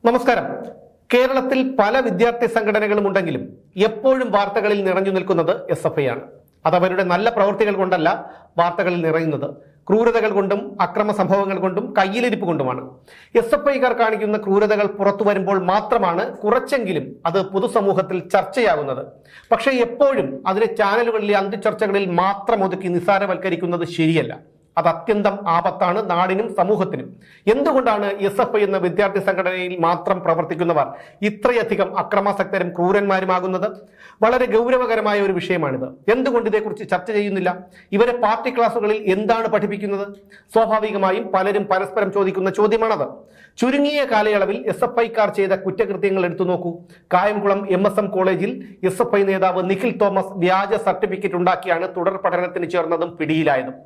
നമസ്കാരം. കേരളത്തിൽ പല വിദ്യാർത്ഥി സംഘടനകളും ഉണ്ടെങ്കിലും എപ്പോഴും വാർത്തകളിൽ നിറഞ്ഞു നിൽക്കുന്നത് SFI ആണ്. അത് അവരുടെ നല്ല പ്രവൃത്തികൾ കൊണ്ടല്ല വാർത്തകളിൽ നിറയുന്നത്, ക്രൂരതകൾ കൊണ്ടും അക്രമ സംഭവങ്ങൾ കൊണ്ടും കയ്യിലിരിപ്പ് കൊണ്ടുമാണ്. SFIക്കാർ കാണിക്കുന്ന ക്രൂരതകൾ പുറത്തു വരുമ്പോൾ മാത്രമാണ് കുറച്ചെങ്കിലും അത് പൊതുസമൂഹത്തിൽ ചർച്ചയാകുന്നത്. പക്ഷേ എപ്പോഴും അതിനെ ചാനലുകളിലെ അന്തിച്ചർച്ചകളിൽ മാത്രം ഒതുക്കി നിസ്സാരവൽക്കരിക്കുന്നത് ശരിയല്ല. അത് അത്യന്തം ആപത്താണ് നാടിനും സമൂഹത്തിനും. എന്തുകൊണ്ടാണ് SFI എന്ന വിദ്യാർത്ഥി സംഘടനയിൽ മാത്രം പ്രവർത്തിക്കുന്നവർ ഇത്രയധികം അക്രമാസക്തരും ക്രൂരന്മാരുമാകുന്നത്? വളരെ ഗൗരവകരമായ ഒരു വിഷയമാണിത്. എന്തുകൊണ്ട് ഇതേക്കുറിച്ച് ചർച്ച ചെയ്യുന്നില്ല? ഇവരെ പാർട്ടി ക്ലാസുകളിൽ എന്താണ് പഠിപ്പിക്കുന്നത്? സ്വാഭാവികമായും പലരും പരസ്പരം ചോദിക്കുന്ന ചോദ്യമാണത്. ചുരുങ്ങിയ കാലയളവിൽ SFIക്കാർ ചെയ്ത കുറ്റകൃത്യങ്ങൾ എടുത്തു നോക്കൂ. കായംകുളം MSM കോളേജിൽ SFI നേതാവ് നിഖിൽ തോമസ് വ്യാജ സർട്ടിഫിക്കറ്റ് ഉണ്ടാക്കിയാണ് തുടർ പഠനത്തിന് ചേർന്നതും പിടിയിലായതും.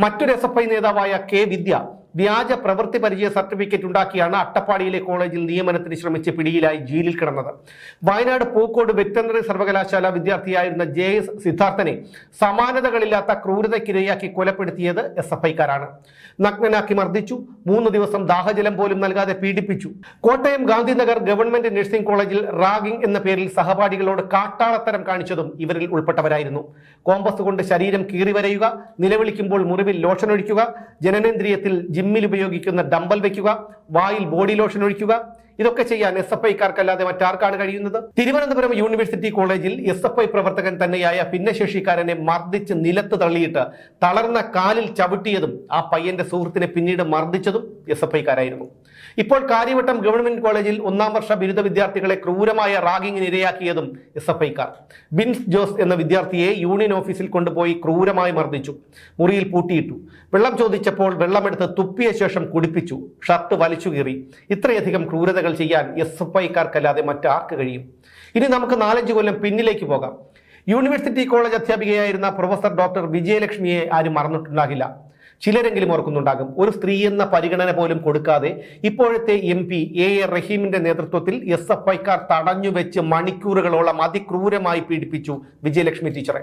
മറ്റൊരു SFI നേതാവായ K വിദ്യ വ്യാജ പ്രവൃത്തി പരിചയ സർട്ടിഫിക്കറ്റ് ഉണ്ടാക്കിയാണ് അട്ടപ്പാടിയിലെ കോളേജിൽ നിയമനത്തിന് ശ്രമിച്ച് പിടിയിലായി ജയിലിൽ കിടന്നത്. വയനാട് പൂക്കോട് വെറ്ററിനറി സർവകലാശാല വിദ്യാർത്ഥിയായിരുന്ന JS സിദ്ധാർത്ഥനെ സമാനതകളില്ലാത്ത ക്രൂരതയ്ക്കിരയാക്കി കൊലപ്പെടുത്തിയത് SFIക്കാരാണ്. നഗ്നനാക്കി മർദ്ദിച്ചു, 3 ദിവസം ദാഹജലം പോലും നൽകാതെ പീഡിപ്പിച്ചു. കോട്ടയം ഗാന്ധിനഗർ ഗവൺമെന്റ് നഴ്സിംഗ് കോളേജിൽ റാഗിംഗ് എന്ന പേരിൽ സഹപാഠികളോട് കാട്ടാളത്തരം കാണിച്ചതും ഇവരിൽ ഉൾപ്പെട്ടവരായിരുന്നു. കോമ്പസ് കൊണ്ട് ശരീരം കീറിവരയുക, നിലവിളിക്കുമ്പോൾ മുറിവിൽ ലോഷൻ ഒഴിക്കുക, ജനനേന്ദ്രിയത്തിൽ ജിമ്മിൽ ഉപയോഗിക്കുന്ന ഡംബൽ വെക്കുക, വായിൽ ബോഡി ലോഷൻ ഒഴിക്കുക, ഇതൊക്കെ ചെയ്യാൻ SFIക്കാർക്കല്ലാതെ മറ്റാർക്കാണ് കഴിയുന്നത്? തിരുവനന്തപുരം യൂണിവേഴ്സിറ്റി കോളേജിൽ SFI പ്രവർത്തകൻ തന്നെയായ ഭിന്നശേഷിക്കാരനെ മർദ്ദിച്ച് നിലത്ത് തള്ളിയിട്ട് തളർന്ന കാലിൽ ചവിട്ടിയതും ആ പയ്യന്റെ സുഹൃത്തിനെ പിന്നീട് മർദ്ദിച്ചതും SFIക്കാരായിരുന്നു. ഇപ്പോൾ കാര്യവട്ടം ഗവൺമെന്റ് കോളേജിൽ 1ാം വർഷ ബിരുദ വിദ്യാർത്ഥികളെ ക്രൂരമായ റാഗിങ്ങിന് ഇരയാക്കിയതും SFIക്കാർ. ബിൻസ് ജോസ് എന്ന വിദ്യാർത്ഥിയെ യൂണിയൻ ഓഫീസിൽ കൊണ്ടുപോയി ക്രൂരമായി മർദ്ദിച്ചു, മുറിയിൽ പൂട്ടിയിട്ടു. വെള്ളം ചോദിച്ചപ്പോൾ വെള്ളമെടുത്ത് തുപ്പിയ ശേഷം കുടിപ്പിച്ചു, ഷർട്ട് വലിച്ചു കീറി. ഇത്രയധികം ക്രൂരതകൾ ചെയ്യാൻ SFIക്കാർക്കല്ലാതെ മറ്റാർക്ക് കഴിയും? ഇനി നമുക്ക് 4-5 കൊല്ലം പിന്നിലേക്ക് പോകാം. യൂണിവേഴ്സിറ്റി കോളേജ് അധ്യാപികയായിരുന്ന പ്രൊഫസർ ഡോക്ടർ വിജയലക്ഷ്മിയെ ആരും മറന്നിട്ടുണ്ടാകില്ല. ചിലരെങ്കിലും ഓർക്കുന്നുണ്ടാകും. ഒരു സ്ത്രീ എന്ന പരിഗണന പോലും കൊടുക്കാതെ ഇപ്പോഴത്തെ MP A റഹീമിന്റെ നേതൃത്വത്തിൽ SFIക്കാർ തടഞ്ഞു വെച്ച് മണിക്കൂറുകളോളം അതിക്രൂരമായി പീഡിപ്പിച്ചു വിജയലക്ഷ്മി ടീച്ചറെ.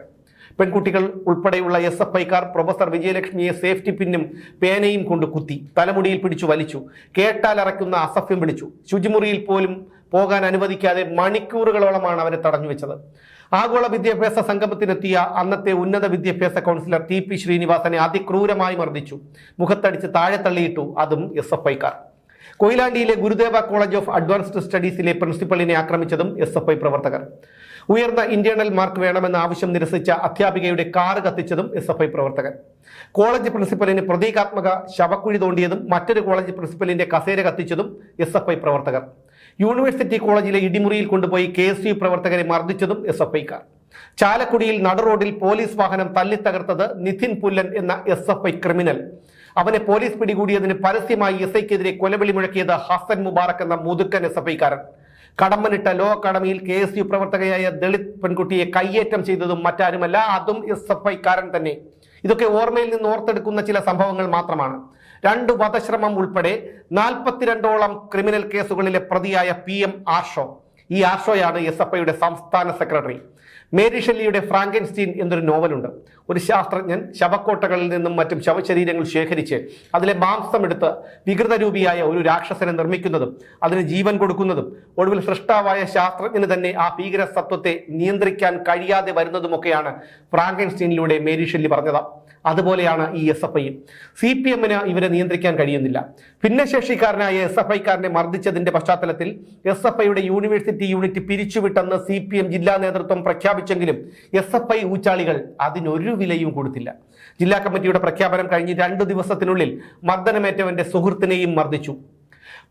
പെൺകുട്ടികൾ ഉൾപ്പെടെയുള്ള SFIക്കാർ പ്രൊഫസർ വിജയലക്ഷ്മിയെ സേഫ്റ്റി പിന്നും പേനയും കൊണ്ട് കുത്തി, തലമുടിയിൽ പിടിച്ചു വലിച്ചു, കേട്ടാൽ അറയ്ക്കുന്ന അസഭ്യം വിളിച്ചു. ശുചിമുറിയിൽ പോലും പോകാൻ അനുവദിക്കാതെ മണിക്കൂറുകളോളമാണ് അവരെ തടഞ്ഞു വെച്ചത്. ആഗോള വിദ്യാഭ്യാസ സംഗമത്തിനെത്തിയ അന്നത്തെ ഉന്നത വിദ്യാഭ്യാസ കൗൺസിലർ TP ശ്രീനിവാസനെ അതിക്രൂരമായി മർദ്ദിച്ചു, മുഖത്തടിച്ച് താഴെ തള്ളിയിട്ടു, അതും SFIക്കാർ. കൊയിലാണ്ടിയിലെ ഗുരുദേവ കോളേജ് ഓഫ് അഡ്വാൻസ്ഡ് സ്റ്റഡീസിലെ പ്രിൻസിപ്പലിനെ ആക്രമിച്ചതും SFI പ്രവർത്തകർ. ഉയർന്ന ഇന്റേണൽ മാർക്ക് വേണമെന്ന ആവശ്യം നിരസിച്ച അധ്യാപികയുടെ കാറ് കത്തിച്ചതും SFI പ്രവർത്തകർ. കോളേജ് പ്രിൻസിപ്പലിന് പ്രതീകാത്മക ശവക്കുഴി തോണ്ടിയതും മറ്റൊരു കോളേജ് പ്രിൻസിപ്പലിന്റെ കസേര കത്തിച്ചതും SFI പ്രവർത്തകർ. യൂണിവേഴ്സിറ്റി കോളേജിലെ ഇടിമുറിയിൽ കൊണ്ടുപോയി KSU പ്രവർത്തകരെ മർദ്ദിച്ചതും SFIക്കാർ. ചാലക്കുടിയിൽ നടുറോഡിൽ പോലീസ് വാഹനം തല്ലിത്തകർത്തത് നിതിൻ പുല്ലൻ എന്ന SFI ക്രിമിനൽ. അവനെ പോലീസ് പിടികൂടിയതിന് പരസ്യമായി SIക്കെതിരെ കൊലവിളി മുഴക്കിയത് ഹസൻ മുബാറക് എന്ന മുതുക്കൻ SFIക്കാരൻ. കടമ്പനിട്ട ലോ അക്കാഡമിയിൽ KSU പ്രവർത്തകയായ ദളിത് പെൺകുട്ടിയെ കയ്യേറ്റം ചെയ്തതും മറ്റാരുമല്ല, അതും SFIക്കാരൻ തന്നെ. ഇതൊക്കെ ഓർമ്മയിൽ നിന്ന് ഓർത്തെടുക്കുന്ന ചില സംഭവങ്ങൾ മാത്രമാണ്. 2 വധശ്രമം ഉൾപ്പെടെ 42ഓളം ക്രിമിനൽ കേസുകളിലെ പ്രതിയായ PM ആർഷോ. ഈ ആർഷോയാണ് SFIയുടെ സംസ്ഥാന സെക്രട്ടറി. മേരി ഷെല്ലിയുടെ ഫ്രാങ്കൻസ്റ്റീൻ എന്നൊരു നോവലുണ്ട്. ഒരു ശാസ്ത്രജ്ഞൻ ശവക്കോട്ടകളിൽ നിന്നും മറ്റും ശവശരീരങ്ങൾ ശേഖരിച്ച് അതിലെ മാംസമെടുത്ത് വികൃതരൂപിയായ ഒരു രാക്ഷസനെ നിർമ്മിക്കുന്നതും അതിന് ജീവൻ കൊടുക്കുന്നതും ഒടുവിൽ സൃഷ്ടാവായ ശാസ്ത്രജ്ഞന് തന്നെ ആ ഭീകര സത്വത്തെ നിയന്ത്രിക്കാൻ കഴിയാതെ വരുന്നതുമൊക്കെയാണ് ഫ്രാങ്കൻസ്റ്റീനിലൂടെ മേരി ഷെല്ലി പറഞ്ഞത്. അതുപോലെയാണ് ഈ SFI. CPMന് ഇവരെ നിയന്ത്രിക്കാൻ കഴിയുന്നില്ല. ഭിന്നശേഷിക്കാരനായ SFIക്കാരനെ മർദ്ദിച്ചതിന്റെ പശ്ചാത്തലത്തിൽ SFIയുടെ യൂണിവേഴ്സിറ്റി യൂണിറ്റ് പിരിച്ചുവിട്ടെന്ന് CPM ജില്ലാ നേതൃത്വം പ്രഖ്യാപിച്ചെങ്കിലും SFI ഊച്ചാളികൾ അതിനൊരു വിലയും കൊടുത്തില്ല. ജില്ലാ കമ്മിറ്റിയുടെ പ്രഖ്യാപനം കഴിഞ്ഞ് 2 ദിവസത്തിനുള്ളിൽ മർദ്ദനമേറ്റവന്റെ സുഹൃത്തിനെയും മർദ്ദിച്ചു.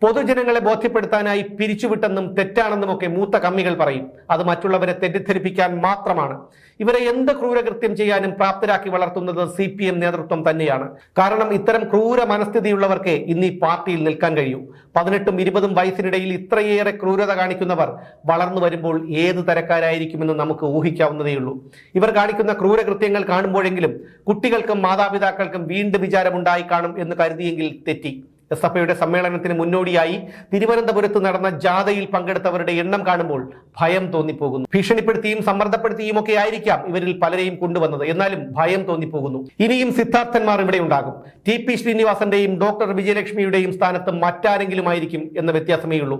പൊതുജനങ്ങളെ ബോധ്യപ്പെടുത്താനായി പിരിച്ചുവിട്ടെന്നും തെറ്റാണെന്നുമൊക്കെ മൂത്ത കമ്മികൾ പറയും. അത് മറ്റുള്ളവരെ തെറ്റിദ്ധരിപ്പിക്കാൻ മാത്രമാണ്. ഇവരെ എന്ത് ക്രൂരകൃത്യം ചെയ്യാനും പ്രാപ്തരാക്കി വളർത്തുന്നത് CPM നേതൃത്വം തന്നെയാണ്. കാരണം ഇത്തരം ക്രൂര മനസ്ഥിതിയുള്ളവർക്ക് ഇന്ന് ഈ പാർട്ടിയിൽ നിൽക്കാൻ കഴിയൂ. 18ഉം 20ഉം വയസ്സിനിടയിൽ ഇത്രയേറെ ക്രൂരത കാണിക്കുന്നവർ വളർന്നു വരുമ്പോൾ ഏത് തരക്കാരായിരിക്കുമെന്ന് നമുക്ക് ഊഹിക്കാവുന്നതേയുള്ളൂ. ഇവർ കാണിക്കുന്ന ക്രൂരകൃത്യങ്ങൾ കാണുമ്പോഴെങ്കിലും കുട്ടികൾക്കും മാതാപിതാക്കൾക്കും വീണ്ടും വിചാരമുണ്ടായി കാണും എന്ന് കരുതിയെങ്കിൽ തെറ്റി. SFIയുടെ സമ്മേളനത്തിന് മുന്നോടിയായി തിരുവനന്തപുരത്ത് നടന്ന ജാഥയിൽ പങ്കെടുത്തവരുടെ എണ്ണം കാണുമ്പോൾ ഭയം തോന്നിപ്പോകുന്നു. ഭീഷണിപ്പെടുത്തിയും സമ്മർദ്ദപ്പെടുത്തിയും ഒക്കെ ആയിരിക്കാം ഇവരിൽ പലരെയും കൊണ്ടുവന്നത്. എന്നാലും ഭയം തോന്നിപ്പോകുന്നു. ഇനിയും സിദ്ധാർത്ഥന്മാർ ഇവിടെ ഉണ്ടാകും. TP ശ്രീനിവാസന്റെയും ഡോക്ടർ വിജയലക്ഷ്മിയുടെയും സ്ഥാനത്ത് മറ്റാരെങ്കിലും ആയിരിക്കും എന്ന വ്യത്യാസമേ ഉള്ളൂ.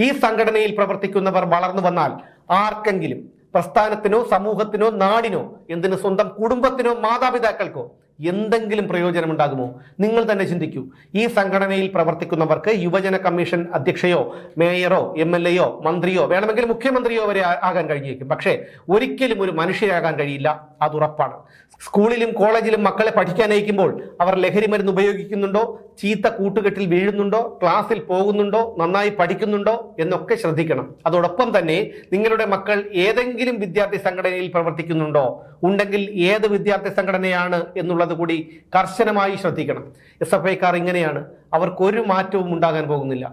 ഈ സംഘടനയിൽ പ്രവർത്തിക്കുന്നവർ വളർന്നു വന്നാൽ ആർക്കെങ്കിലും, പ്രസ്ഥാനത്തിനോ സമൂഹത്തിനോ നാടിനോ, എന്തിന് സ്വന്തം കുടുംബത്തിനോ മാതാപിതാക്കൾക്കോ എന്തെങ്കിലും പ്രയോജനമുണ്ടാകുമോ? നിങ്ങൾ തന്നെ ചിന്തിക്കൂ. ഈ സംഘടനയിൽ പ്രവർത്തിക്കുന്നവർക്ക് യുവജന കമ്മീഷൻ അധ്യക്ഷയോ മേയറോ MLAയോ മന്ത്രിയോ വേണമെങ്കിൽ മുഖ്യമന്ത്രിയോ വരെ ആകാൻ കഴിഞ്ഞേക്കും. പക്ഷേ ഒരിക്കലും ഒരു മനുഷ്യരാകാൻ കഴിയില്ല, അതുറപ്പാണ്. സ്കൂളിലും കോളേജിലും മക്കളെ പഠിക്കാൻ അയക്കുമ്പോൾ അവർ ലഹരി മരുന്ന് ഉപയോഗിക്കുന്നുണ്ടോ, ചീത്ത കൂട്ടുകെട്ടിൽ വീഴുന്നുണ്ടോ, ക്ലാസ്സിൽ പോകുന്നുണ്ടോ, നന്നായി പഠിക്കുന്നുണ്ടോ എന്നൊക്കെ ശ്രദ്ധിക്കണം. അതോടൊപ്പം തന്നെ നിങ്ങളുടെ മക്കൾ ഏതെങ്കിലും വിദ്യാർത്ഥി സംഘടനയിൽ പ്രവർത്തിക്കുന്നുണ്ടോ, ഉണ്ടെങ്കിൽ ഏത് വിദ്യാർത്ഥി സംഘടനയാണ് എന്നുള്ളത് കൂടി കർശനമായി ശ്രദ്ധിക്കണം. SFIക്കാർ ഇങ്ങനെയാണ്, അവർക്കൊരു മാറ്റവും ഉണ്ടാകാൻ പോകുന്നില്ല.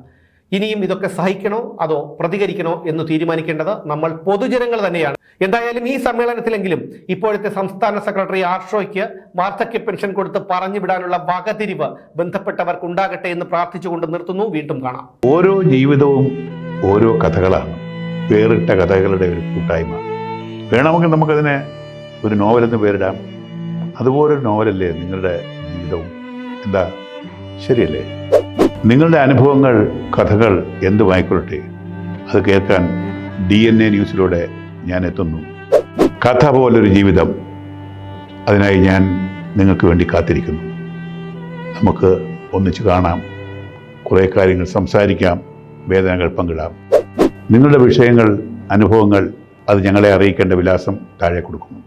ഇനിയും ഇതൊക്കെ സഹിക്കണോ അതോ പ്രതികരിക്കണോ എന്ന് തീരുമാനിക്കേണ്ടത് നമ്മൾ പൊതുജനങ്ങൾ തന്നെയാണ്. എന്തായാലും ഈ സമ്മേളനത്തിലെങ്കിലും ഇപ്പോഴത്തെ സംസ്ഥാന സെക്രട്ടറി ആർഷോയ്ക്ക് വാർദ്ധക്യ പെൻഷൻ കൊടുത്ത് പറഞ്ഞു വിടാനുള്ള വകതിരിവ് ബന്ധപ്പെട്ടവർക്കുണ്ടാകട്ടെ എന്ന് പ്രാർത്ഥിച്ചുകൊണ്ട് നിർത്തുന്നു. വീണ്ടും കാണാം. ഓരോ ജീവിതവും ഓരോ കഥകളാണ്, വേറിട്ട കഥകളുടെ ഒരു കൂട്ടായ്മ. വേണമെങ്കിൽ നമുക്കതിനെ ഒരു നോവലെന്ന് പേരിടാം. അതുപോലൊരു നോവലല്ലേ നിങ്ങളുടെ ജീവിതവും? എന്താ, ശരിയല്ലേ? നിങ്ങളുടെ അനുഭവങ്ങൾ, കഥകൾ എന്തുമായിക്കൊള്ളട്ടെ, അത് കേൾക്കാൻ DNA ന്യൂസിലൂടെ ഞാൻ എത്തുന്നു. കഥ പോലൊരു ജീവിതം, അതിനായി ഞാൻ നിങ്ങൾക്ക് വേണ്ടി കാത്തിരിക്കുന്നു. നമുക്ക് ഒന്നിച്ച് കാണാം, കുറേ കാര്യങ്ങൾ സംസാരിക്കാം, വേദനകൾ പങ്കിടാം. നിങ്ങളുടെ വിഷയങ്ങൾ, അനുഭവങ്ങൾ അത് ഞങ്ങളെ അറിയിക്കേണ്ട വിലാസം താഴെ കൊടുക്കുന്നു.